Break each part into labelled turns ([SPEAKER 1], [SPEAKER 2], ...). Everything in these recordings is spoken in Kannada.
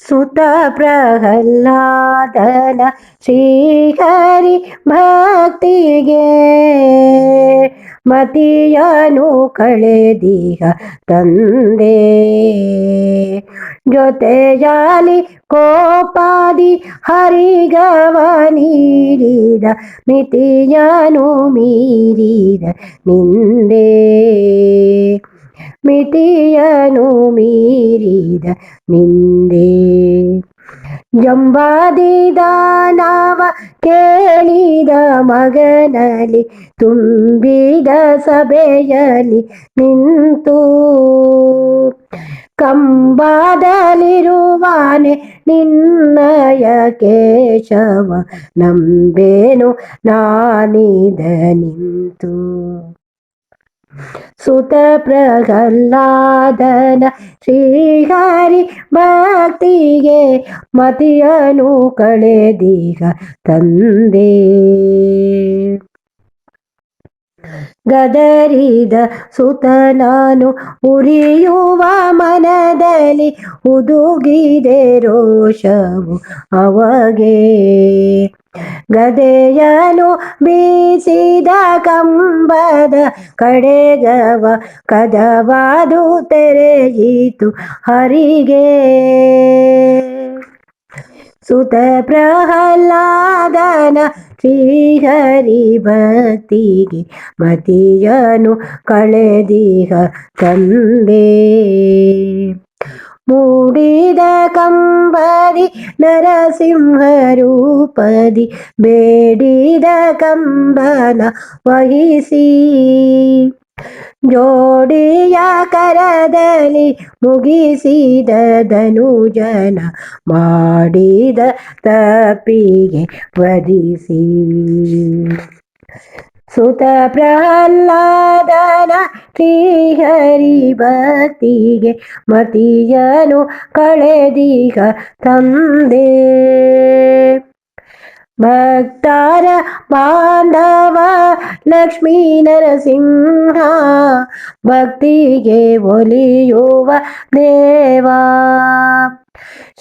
[SPEAKER 1] ಸುತ ಪ್ರಹ್ಲಾದನ ಶ್ರೀಹರಿ ಭಕ್ತಿಗೆ ಮತಿಯನು ಕಳೆದೀಗ ತಂದೆ ಜೊತೆಯಾಲಿ ಕೋಪಾದಿ ಹರಿಗವ ನೀಡಿದ ಮಿತಿಯನು ಮೀರಿದ ನಿಂದೆ ಮಿತಿಯನು ಮೀರಿದ ನಿಂದೆ ಜಂಬಾದಿ ದಾನವ ಕೇಳಿದ ಮಗನಲ್ಲಿ ತುಂಬಿದ ಸಭೆಯಲ್ಲಿ ನಿಂತು ಕಂಬದಲ್ಲಿರುವಾನೆ ನಿನ್ನಯ ಕೇಶವ ನಂಬೇನು ನಾನಿದ ನಿಂತು ಸುತ ಪ್ರಹ್ಲಾದನ ಶ್ರೀಹರಿ ಭಕ್ತಿಗೆ ಮತಿಯನು ಕಳೆದೀಗ ತಂದೆ ಗದರಿದ ಸುತನಾನು ಉರಿಯುವ ಮನದಲ್ಲಿ ಹುದುಗಿದೆ ರೋಷವು ಅವಗೆ ಗದೆಯನು ಬೀಸಿದ ಕಂಬದ ಕಡೆಗವ ಕದವಾದು ತೆರೆಯಿತು ಹರಿಗೆ ಸುತ ಪ್ರಹ್ಲಾದನ ಶ್ರೀಹರಿ ಭಕ್ತಿಗೆ ಮತಿಯನು ಕಳೆದೀಗ ತಂದೆ ಮೂಡಿದ ಕಂಬದಿ ನರಸಿಂಹ ರೂಪದಿ ಬೇಡಿದ ಕಂಬನ ವಹಿಸಿ ಜೋಡಿಯ ಕರದಲ್ಲಿ ಮುಗಿಸಿದ ಧನುಜನ ಮಾಡಿದ ತಪ್ಪಿಗೆ ವಧಿಸಿ ಸುತ ಪ್ರಹ್ಲಾದನ ಶ್ರೀಹರಿ ಭಕ್ತಿಗೆ ಮತಿಯನು ಕಳೆದೀಗ ತಂದೆ ಭಕ್ತರ ಬಾಂಧವ ಲಕ್ಷ್ಮೀ ನರಸಿಂಹ ಭಕ್ತಿಗೆ ಒಲಿಯುವ ದೇವಾ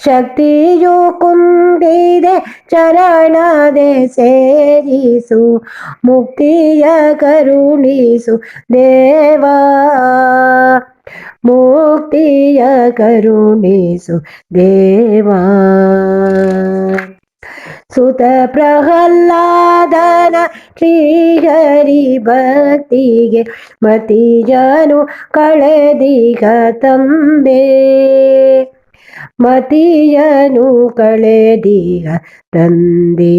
[SPEAKER 1] ಶಕ್ತಿಯು ಕುಂದಿದೆ ಚರಣದೆ ಸೇರಿಸು ಮುಕ್ತಿಯ ಕರುಣಿಸು ದೇವಾ ಮುಕ್ತಿಯ ಕರುಣಿಸು ದೇವಾ ಸುತ ಪ್ರಹ್ಲಾದನ ಶ್ರೀಹರಿ ಭಕ್ತಿಗೆ ಮತಿಯನು ಕಳೆದೀಗ ತಂದೆ ಮತಿಯನು ಕಳೆದೀಗ ತಂದೆ